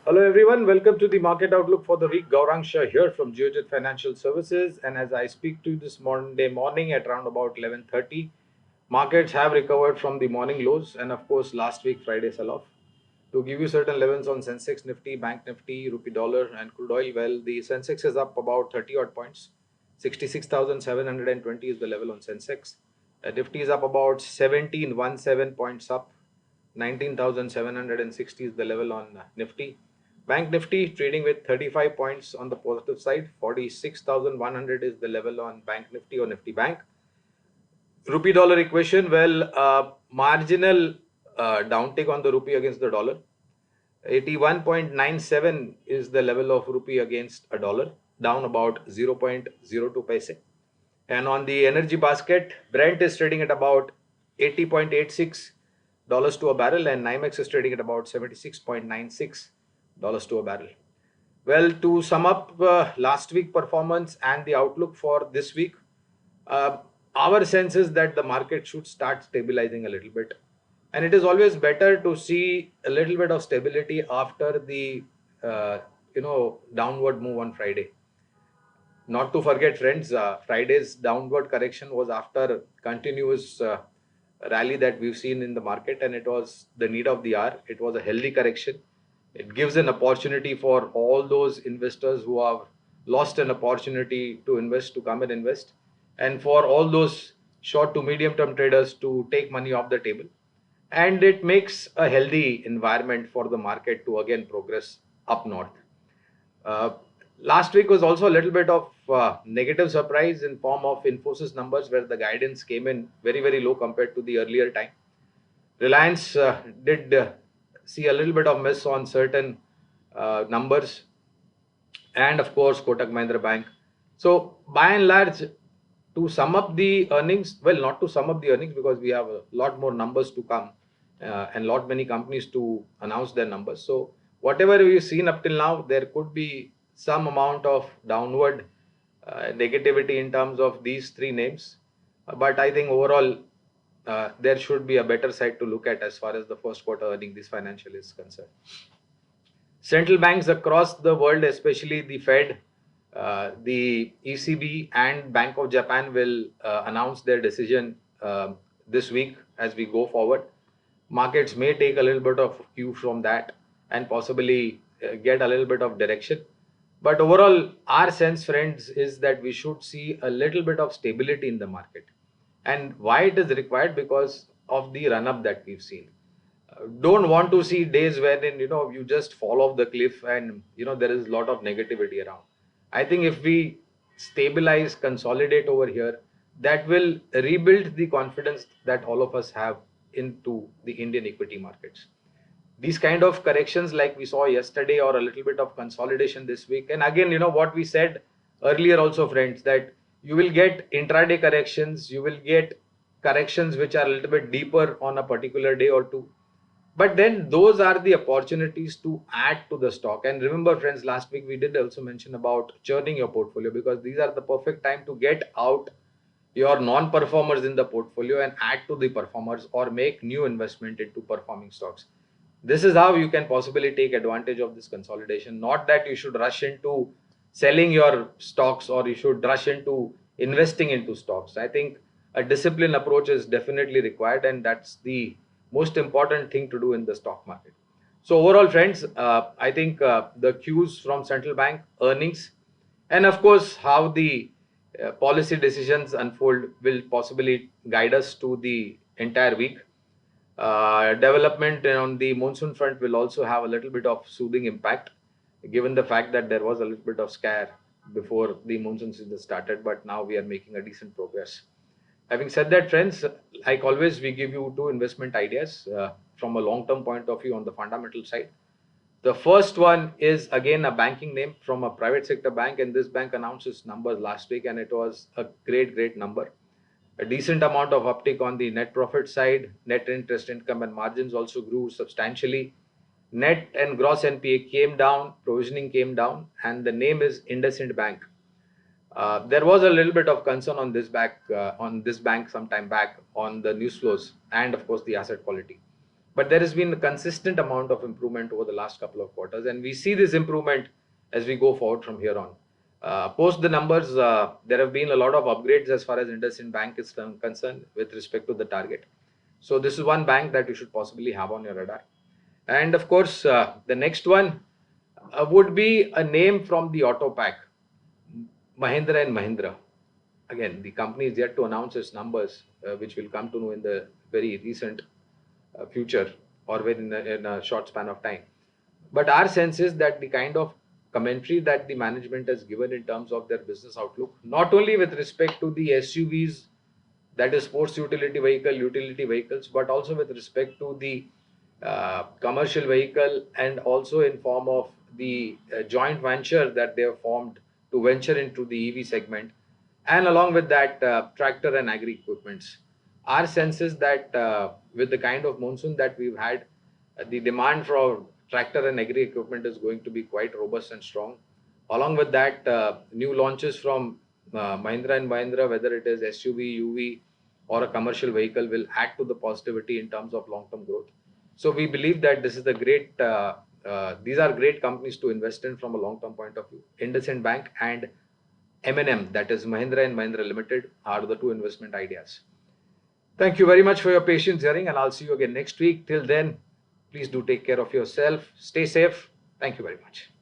Hello everyone, welcome to the market outlook for the week. Gaurang Shah here from Geojit Financial Services, and as I speak to you this Monday morning at around about 11:30, markets have recovered from the morning lows and of course last week Friday sell-off. To give you certain levels on Sensex, Nifty, Bank Nifty, Rupee Dollar and crude oil, well, the Sensex is up about 30 odd points. 66,720 is the level on Sensex. Nifty is up about 17 points up. 19,760 is the level on Nifty. Bank Nifty trading with 35 points on the positive side. 46,100 is the level on Bank Nifty or Nifty Bank. Rupee dollar equation, well, marginal downtick on the rupee against the dollar. 81.97 is the level of rupee against a dollar, down about 0.02 paise. And on the energy basket, Brent is trading at about $80.86 to a barrel, and NYMEX is trading at about $76.96 to a barrel. Well, to sum up last week performance and the outlook for this week, our sense is that the market should start stabilizing a little bit. And it is always better to see a little bit of stability after the downward move on Friday. Not to forget, friends, Friday's downward correction was after continuous rally that we've seen in the market, and it was the need of the hour. It was a healthy correction. It gives an opportunity for all those investors who have lost an opportunity to invest to come and invest, and for all those short to medium term traders to take money off the table. And it makes a healthy environment for the market to again progress up north. Uh, Last week was also a little bit of negative surprise in form of Infosys numbers, where the guidance came in very, very low compared to the earlier time. Reliance did see a little bit of miss on certain numbers, and of course Kotak Mahindra Bank. So by and large, to sum up the earnings, well, not to sum up the earnings because we have a lot more numbers to come and lot many companies to announce their numbers. So whatever we've seen up till now, there could be some amount of downward negativity in terms of these three names. But I think overall, there should be a better side to look at as far as the first quarter earning this financial is concerned. Central banks across the world, especially the Fed, the ECB and Bank of Japan will announce their decision this week as we go forward. Markets may take a little bit of cue from that and possibly get a little bit of direction. But overall, our sense, friends, is that we should see a little bit of stability in the market. And why it is required? Because of the run up that we've seen. Don't want to see days wherein you just fall off the cliff and there is a lot of negativity around. I think if we stabilize, consolidate over here, that will rebuild the confidence that all of us have into the Indian equity markets. These kind of corrections like we saw yesterday, or a little bit of consolidation this week, and again, what we said earlier also, friends, that you will get intraday corrections, you will get corrections which are a little bit deeper on a particular day or two, but then those are the opportunities to add to the stock. And remember, friends, last week we did also mention about churning your portfolio, because these are the perfect time to get out your non-performers in the portfolio and add to the performers, or make new investment into performing stocks. This is how you can possibly take advantage of this consolidation. Not that you should rush into selling your stocks or you should rush into investing into stocks. I think a disciplined approach is definitely required, and that's the most important thing to do in the stock market. So overall, friends, I think the cues from central bank earnings, and of course how the policy decisions unfold, will possibly guide us to the entire week. Development on the monsoon front will also have a little bit of soothing impact, given the fact that there was a little bit of scare before the monsoon season started, but now we are making a decent progress. Having said that, friends, like always, we give you two investment ideas from a long-term point of view on the fundamental side. The first one is again a banking name from a private sector bank, and this bank announced its numbers last week, and it was a great number. A decent amount of uptick on the net profit side. Net interest income and margins also grew substantially. Net and gross NPA came down, provisioning came down, and the name is IndusInd Bank. There was a little bit of concern on this bank some time back on the news flows and of course the asset quality. but there has been a consistent amount of improvement over the last couple of quarters, and we see this improvement as we go forward from here on. Post the numbers, there have been a lot of upgrades as far as IndusInd Bank is concerned with respect to the target. So this is one bank that you should possibly have on your radar. And of course, the next one would be a name from the auto pack, Mahindra and Mahindra. Again, the company is yet to announce its numbers, which will come to know in the very recent future or within a short span of time. But our sense is that the kind of commentary that the management has given in terms of their business outlook, not only with respect to the SUVs, that is sports utility vehicles, but also with respect to the commercial vehicle, and also in form of the joint venture that they have formed to venture into the EV segment, and along with that tractor and agri equipments. Our sense is that with the kind of monsoon that we've had, the demand for tractor and agri equipment is going to be quite robust and strong. Along with that, new launches from Mahindra and Mahindra, whether it is SUV, UV, or a commercial vehicle, will add to the positivity in terms of long-term growth. So we believe that this is a great, these are great companies to invest in from a long-term point of view. IndusInd Bank and M&M, that is Mahindra and Mahindra Limited, are the two investment ideas. Thank you very much for your patience hearing, and I'll see you again next week. Till then, please do take care of yourself. Stay safe. Thank you very much.